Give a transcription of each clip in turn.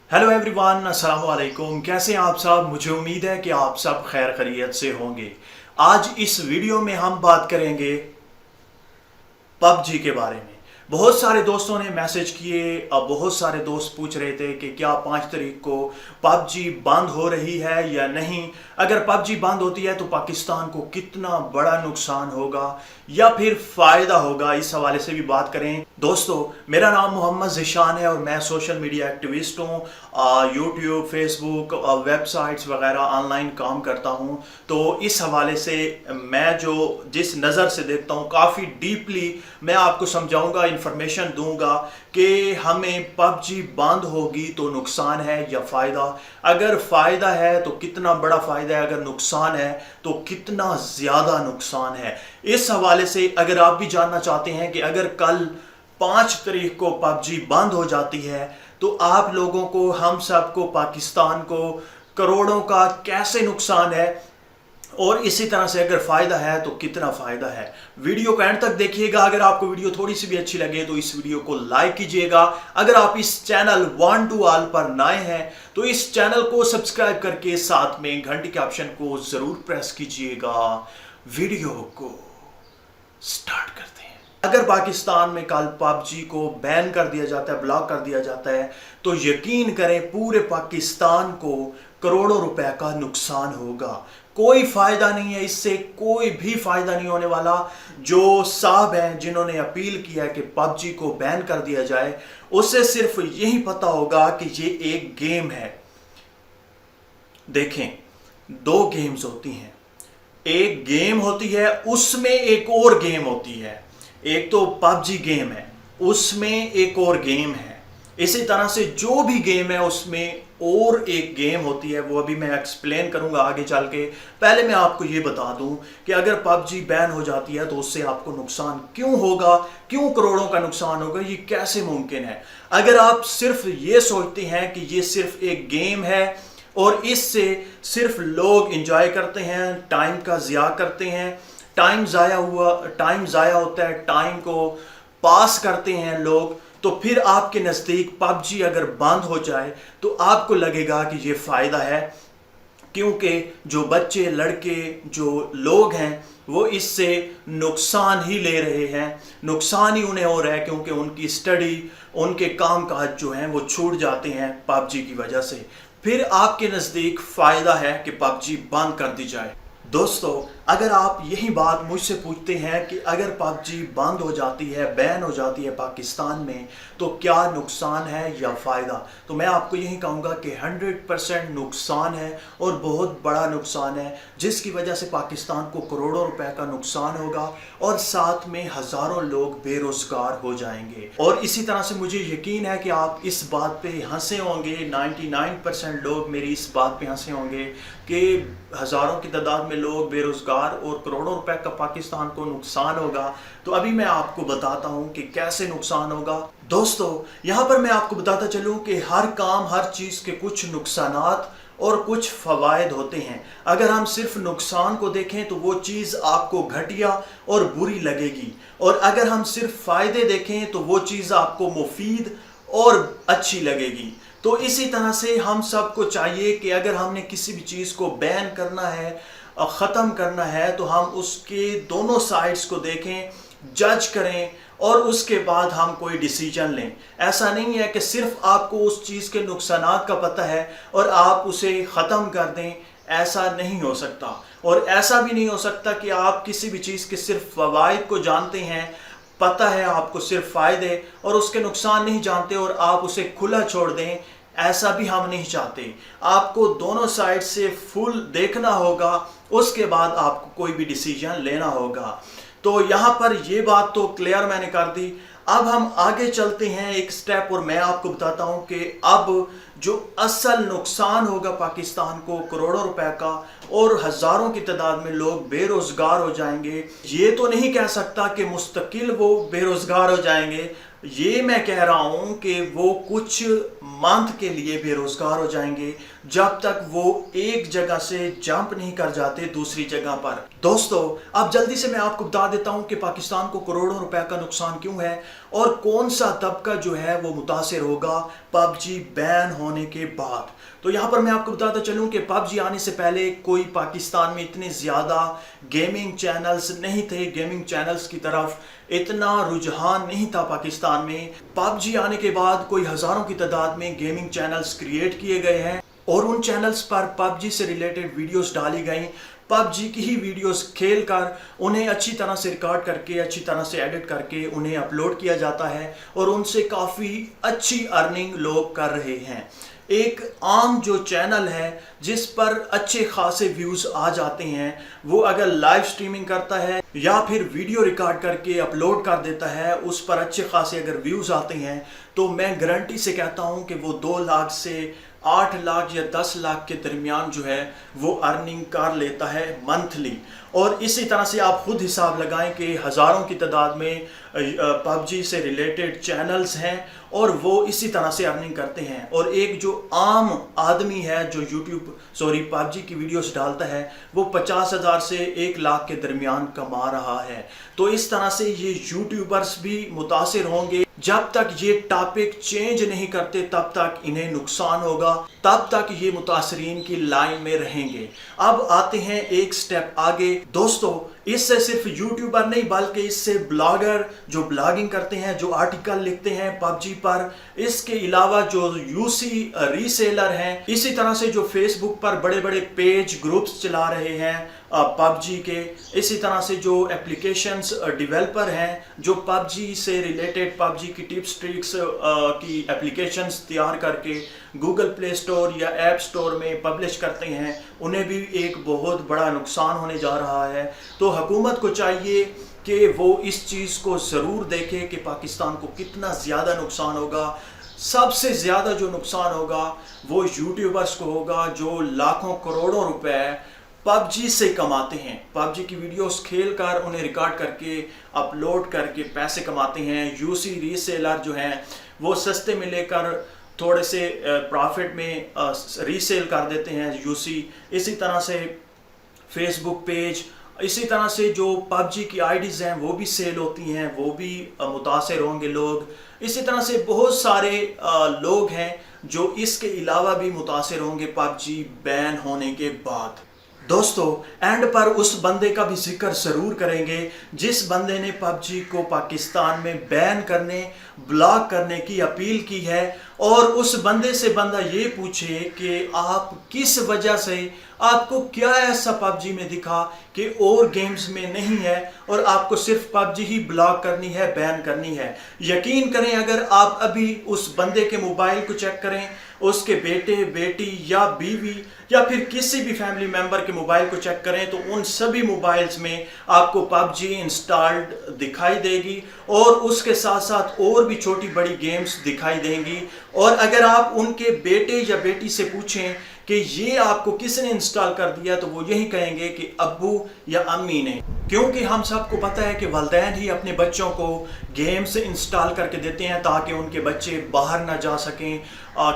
Hello everyone, अस्सलाम वालेकुम। कैसे हैं आप सब? मुझे उम्मीद है कि आप सब खैर खैरियत से होंगे। आज इस वीडियो में हम बात करेंगे पबजी के बारे में। बहुत सारे दोस्तों ने मैसेज किए। अब बहुत सारे दोस्त पूछ रहे थे कि क्या 5 तारीख को पबजी बंद हो रही है या नहीं। अगर पबजी बंद होती है तो पाकिस्तान को कितना बड़ा नुकसान होगा या फिर फ़ायदा होगा, इस हवाले से भी बात करें। दोस्तों, मेरा नाम मोहम्मद ज़िशान है और मैं सोशल मीडिया एक्टिविस्ट हूँ। यूट्यूब, फेसबुक, वेबसाइट्स वगैरह ऑनलाइन काम करता हूँ। तो इस हवाले से मैं जिस नज़र से देखता हूँ, काफ़ी डीपली मैं आपको समझाऊंगा, इंफॉर्मेशन दूंगा कि हमें पबजी बंद होगी तो नुकसान है या फ़ायदा। अगर फ़ायदा है तो कितना बड़ा फ़ायदा है, अगर नुकसान है तो कितना ज़्यादा नुकसान है। इस हवाले से अगर आप भी जानना चाहते हैं कि अगर कल 5 तारीख को पबजी बंद हो जाती है तो आप लोगों को, हम सब को, पाकिस्तान को करोड़ों का कैसे नुकसान है, और इसी तरह से अगर फ़ायदा है तो कितना फ़ायदा है। वीडियो को एंड तक देखिएगा। अगर आपको वीडियो थोड़ी सी भी अच्छी लगे तो इस वीडियो को लाइक कीजिएगा। अगर आप इस चैनल वन टू ऑल पर नए हैं तो इस चैनल को सब्सक्राइब करके साथ में घंटी के ऑप्शन को ज़रूर प्रेस कीजिएगा। वीडियो को स्टार्ट करते हैं। अगर पाकिस्तान में कल पबजी को बैन कर दिया जाता है, ब्लॉक कर दिया जाता है, तो यकीन करें पूरे पाकिस्तान को करोड़ों रुपए का नुकसान होगा। कोई फायदा नहीं है, इससे कोई भी फायदा नहीं होने वाला। जो साहब हैं जिन्होंने अपील किया है कि पबजी को बैन कर दिया जाए, उससे सिर्फ यही पता होगा कि ये एक गेम है। देखें, 2 गेम्स होती हैं। एक गेम होती है, उसमें एक और गेम होती है। एक तो पबजी गेम है, उसमें एक और गेम है। इसी तरह से जो भी गेम है उसमें और एक गेम होती है, वो अभी मैं एक्सप्लेन करूंगा आगे चल के। पहले मैं आपको ये बता दूं कि अगर पबजी बैन हो जाती है तो उससे आपको नुकसान क्यों होगा, क्यों करोड़ों का नुकसान होगा, ये कैसे मुमकिन है। अगर आप सिर्फ ये सोचते हैं कि ये सिर्फ एक गेम है और इससे सिर्फ लोग एंजॉय करते हैं, टाइम का ज़िया करते हैं, टाइम ज़ाया होता है, टाइम को पास करते हैं लोग, तो फिर आपके नज़दीक पबजी अगर बंद हो जाए तो आपको लगेगा कि ये फ़ायदा है। क्योंकि जो बच्चे, लड़के, जो लोग हैं वो इससे नुकसान ही ले रहे हैं, नुकसान ही उन्हें हो रहा है, क्योंकि उनकी स्टडी, उनके काम काज जो हैं वो छूट जाते हैं पबजी की वजह से। फिर आपके नज़दीक फ़ायदा है कि पबजी बंद कर दी जाए। दोस्तों, अगर आप यही बात मुझसे पूछते हैं कि अगर पबजी बंद हो जाती है, बैन हो जाती है पाकिस्तान में, तो क्या नुकसान है या फ़ायदा, तो मैं आपको यही कहूँगा कि 100% नुकसान है और बहुत बड़ा नुकसान है, जिसकी वजह से पाकिस्तान को करोड़ों रुपए का नुकसान होगा और साथ में हज़ारों लोग बेरोज़गार हो जाएंगे। और इसी तरह से मुझे यकीन है कि आप इस बात पे हंसे होंगे, 99% लोग मेरी इस बात पे हंसे होंगे कि हज़ारों की तादाद में लोग बेरोज़गार और करोड़ों रुपए का पाकिस्तान को नुकसान होगा। तो अभी मैं आपको बताता हूं कि कैसे नुकसान होगा। दोस्तों, यहां पर मैं आपको बताता चलूं कि हर काम, हर चीज़ के कुछ नुकसानात और कुछ फ़वाइद होते हैं। अगर हम सिर्फ नुकसान को देखें तो वो चीज़ आपको घटिया और बुरी लगेगी, और अगर हम सिर्फ फ़ायदे देखें तो वो चीज़ आपको मुफीद और अच्छी लगेगी। तो इसी तरह से हम सबको चाहिए कि अगर हमने किसी भी चीज़ को बैन करना है, ख़त्म करना है, तो हम उसके दोनों साइड्स को देखें, जज करें और उसके बाद हम कोई डिसीजन लें। ऐसा नहीं है कि सिर्फ आपको उस चीज़ के नुकसानात का पता है और आप उसे ख़त्म कर दें, ऐसा नहीं हो सकता। और ऐसा भी नहीं हो सकता कि आप किसी भी चीज़ के सिर्फ फ़वाइद को जानते हैं, पता है आपको सिर्फ फ़ायदे, और उसके नुकसान नहीं जानते और आप उसे खुला छोड़ दें। ऐसा भी हम नहीं चाहते। आपको दोनों साइड से फुल देखना होगा, उसके बाद आपको कोई भी डिसीजन लेना होगा। तो यहाँ पर ये बात तो क्लियर मैंने कर दी। अब हम आगे चलते हैं एक स्टेप, और मैं आपको बताता हूँ कि अब जो असल नुकसान होगा पाकिस्तान को करोड़ों रुपए का, और हज़ारों की तादाद में लोग बेरोज़गार हो जाएंगे। ये तो नहीं कह सकता कि मुस्तकिल वो बेरोज़गार हो जाएंगे, ये मैं कह रहा हूं कि वो कुछ मंथ के लिए बेरोजगार हो जाएंगे, जब तक वो एक जगह से जंप नहीं कर जाते दूसरी जगह पर। दोस्तों, अब जल्दी से मैं आपको बता देता हूं कि पाकिस्तान को करोड़ों रुपए का नुकसान क्यों है اور کون سا طبقہ جو ہے وہ متاثر ہوگا پب جی بین ہونے کے بعد۔ تو یہاں پر میں آپ کو بتاتا چلوں کہ پب جی آنے سے پہلے کوئی پاکستان میں اتنے زیادہ گیمنگ چینلز نہیں تھے، گیمنگ چینلز کی طرف اتنا رجحان نہیں تھا پاکستان میں۔ پب جی آنے کے بعد کوئی ہزاروں کی تعداد میں گیمنگ چینلز کریٹ کیے گئے ہیں اور ان چینلز پر پب جی سے ریلیٹڈ ویڈیوز ڈالی گئیں۔ پب جی کی ہی ویڈیوز کھیل کر انہیں اچھی طرح سے ریکارڈ کر کے، اچھی طرح سے ایڈٹ کر کے انہیں اپلوڈ کیا جاتا ہے اور ان سے کافی اچھی ارننگ لوگ کر رہے ہیں۔ ایک عام جو چینل ہے جس پر اچھے خاصے ویوز آ جاتے ہیں، وہ اگر لائیو سٹریمنگ کرتا ہے یا پھر ویڈیو ریکارڈ کر کے اپلوڈ کر دیتا ہے، اس پر اچھے خاصے اگر ویوز آتے ہیں تو میں گارنٹی سے کہتا ہوں کہ وہ 2 لاکھ سے 8 لاکھ یا 10 لاکھ کے درمیان جو ہے وہ ارننگ کر لیتا ہے منتھلی۔ اور اسی طرح سے آپ خود حساب لگائیں کہ ہزاروں کی تعداد میں پب جی سے ریلیٹڈ چینلز ہیں اور وہ اسی طرح سے ارننگ کرتے ہیں، اور ایک جو عام آدمی ہے جو پب جی کی ویڈیوز ڈالتا ہے وہ 50,000 سے 1 لاکھ کے درمیان کما رہا ہے۔ تو اس طرح سے یہ یوٹیوبرز بھی متاثر ہوں گے۔ جب تک یہ ٹاپک چینج نہیں کرتے تب تک انہیں نقصان ہوگا، تب تک یہ متاثرین کی لائن میں رہیں گے۔ اب آتے ہیں ایک سٹیپ آگے دوستو، اس سے صرف یوٹیوبر نہیں بلکہ اس سے بلاگر جو بلاگنگ کرتے ہیں، جو آرٹیکل لکھتے ہیں پب جی پر، اس کے علاوہ جو یوسی ریسیلر ہیں، اسی طرح سے جو فیس بک پر بڑے بڑے پیج گروپس چلا رہے ہیں پب جی کے، اسی طرح سے جو اپلیکیشنز ڈیولپر ہیں جو پب جی سے ریلیٹڈ پب جی کی ٹپس ٹرکس کی اپلیکیشنز تیار کر کے گوگل پلے سٹور یا ایپ سٹور میں پبلش کرتے ہیں، انہیں بھی ایک بہت بڑا نقصان ہونے جا رہا ہے۔ تو حکومت کو چاہیے کہ وہ اس چیز کو ضرور دیکھے کہ پاکستان کو کتنا زیادہ نقصان ہوگا۔ سب سے زیادہ جو نقصان ہوگا وہ یوٹیوبرز کو ہوگا جو لاکھوں کروڑوں روپے پب جی سے کماتے ہیں، پب جی کی ویڈیوز کھیل کر انہیں ریکارڈ کر کے اپلوڈ کر کے پیسے کماتے ہیں۔ یوسی ریسیلر جو ہیں وہ سستے میں لے کر تھوڑے سے پرافٹ میں ریسیل کر دیتے ہیں یوسی۔ اسی طرح سے فیس بک پیج، اسی طرح سے جو پب جی کی آئی ڈیز ہیں وہ بھی سیل ہوتی ہیں، وہ بھی متاثر ہوں گے لوگ۔ اسی طرح سے بہت سارے لوگ ہیں جو اس کے علاوہ بھی متاثر ہوں گے پب جی بین ہونے کے بعد۔ دوستو اینڈ پر اس بندے کا بھی ذکر ضرور کریں گے جس بندے نے پب جی کو پاکستان میں بین کرنے، بلاک کرنے کی اپیل کی ہے، اور اس بندے سے بندہ یہ پوچھے کہ آپ کس وجہ سے، آپ کو کیا ایسا پب جی میں دکھا کہ اور گیمز میں نہیں ہے اور آپ کو صرف پب جی ہی بلاک کرنی ہے، بین کرنی ہے۔ یقین کریں اگر آپ ابھی اس بندے کے موبائل کو چیک کریں، اس کے بیٹے، بیٹی یا بیوی یا پھر کسی بھی فیملی ممبر کے موبائل کو چیک کریں تو ان سبھی موبائلز میں آپ کو پب جی انسٹالڈ دکھائی دے گی، اور اس کے ساتھ ساتھ اور بھی چھوٹی بڑی گیمز دکھائی دیں گی۔ اور اگر آپ ان کے بیٹے یا بیٹی سے پوچھیں کہ یہ آپ کو کس نے انسٹال کر دیا تو وہ یہی کہیں گے کہ ابو یا امی نے، کیونکہ ہم سب کو پتہ ہے کہ والدین ہی اپنے بچوں کو گیمز انسٹال کر کے دیتے ہیں تاکہ ان کے بچے باہر نہ جا سکیں،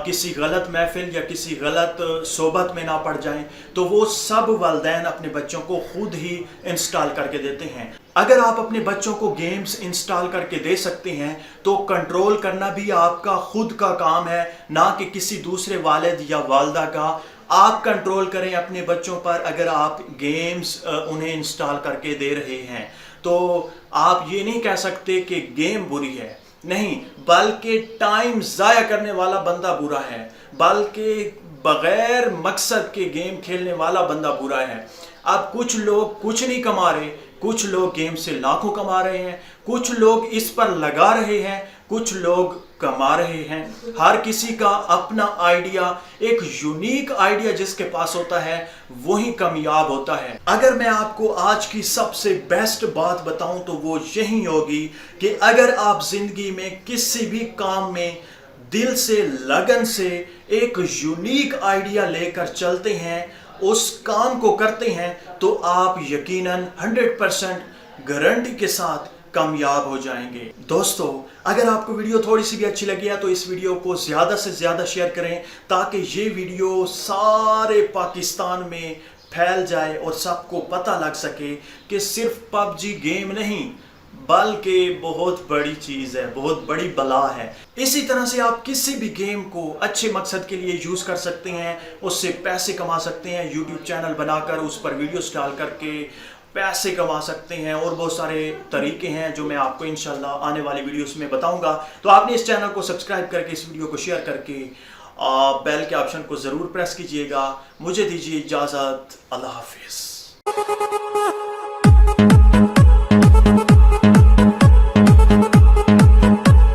کسی غلط محفل یا کسی غلط صحبت میں نہ پڑ جائیں، تو وہ سب والدین اپنے بچوں کو خود ہی انسٹال کر کے دیتے ہیں۔ اگر آپ اپنے بچوں کو گیمز انسٹال کر کے دے سکتے ہیں تو کنٹرول کرنا بھی آپ کا خود کا کام ہے، نہ کہ کسی دوسرے والد یا والدہ کا۔ آپ کنٹرول کریں اپنے بچوں پر اگر آپ گیمز انہیں انسٹال کر کے دے رہے ہیں، تو آپ یہ نہیں کہہ سکتے کہ گیم بری ہے، نہیں، بلکہ ٹائم ضائع کرنے والا بندہ برا ہے، بلکہ بغیر مقصد کے گیم کھیلنے والا بندہ برا ہے۔ اب کچھ لوگ کچھ نہیں کما رہے، کچھ لوگ گیم سے لاکھوں کما رہے ہیں، کچھ لوگ اس پر لگا رہے ہیں، کچھ لوگ کما رہے ہیں۔ ہر کسی کا اپنا آئیڈیا، ایک یونیک آئیڈیا جس کے پاس ہوتا ہے وہی کامیاب ہوتا ہے۔ اگر میں آپ کو آج کی سب سے بیسٹ بات بتاؤں تو وہ یہی ہوگی کہ اگر آپ زندگی میں کسی بھی کام میں دل سے، لگن سے ایک یونیک آئیڈیا لے کر چلتے ہیں، اس کام کو کرتے ہیں، تو آپ یقیناً 100% گارنٹی کے ساتھ کامیاب ہو جائیں گے۔ دوستو اگر آپ کو ویڈیو تھوڑی سی بھی اچھی لگی ہے تو اس ویڈیو کو زیادہ سے زیادہ شیئر کریں تاکہ یہ ویڈیو سارے پاکستان میں پھیل جائے اور سب کو پتہ لگ سکے کہ صرف پب جی گیم نہیں बल्कि बहुत बड़ी चीज़ है, बहुत बड़ी बला है। इसी तरह से आप किसी भी गेम को अच्छे मकसद के लिए यूज़ कर सकते हैं, उससे पैसे कमा सकते हैं, यूट्यूब चैनल बनाकर उस पर वीडियोस डाल करके पैसे कमा सकते हैं, और बहुत सारे तरीके हैं जो मैं आपको इंशाल्लाह आने वाली वीडियोस में बताऊंगा। तो आपने इस चैनल को सब्सक्राइब करके, इस वीडियो को शेयर करके बेल के ऑप्शन को ज़रूर प्रेस कीजिएगा। मुझे दीजिए इजाज़त। अल्लाह हाफिज़।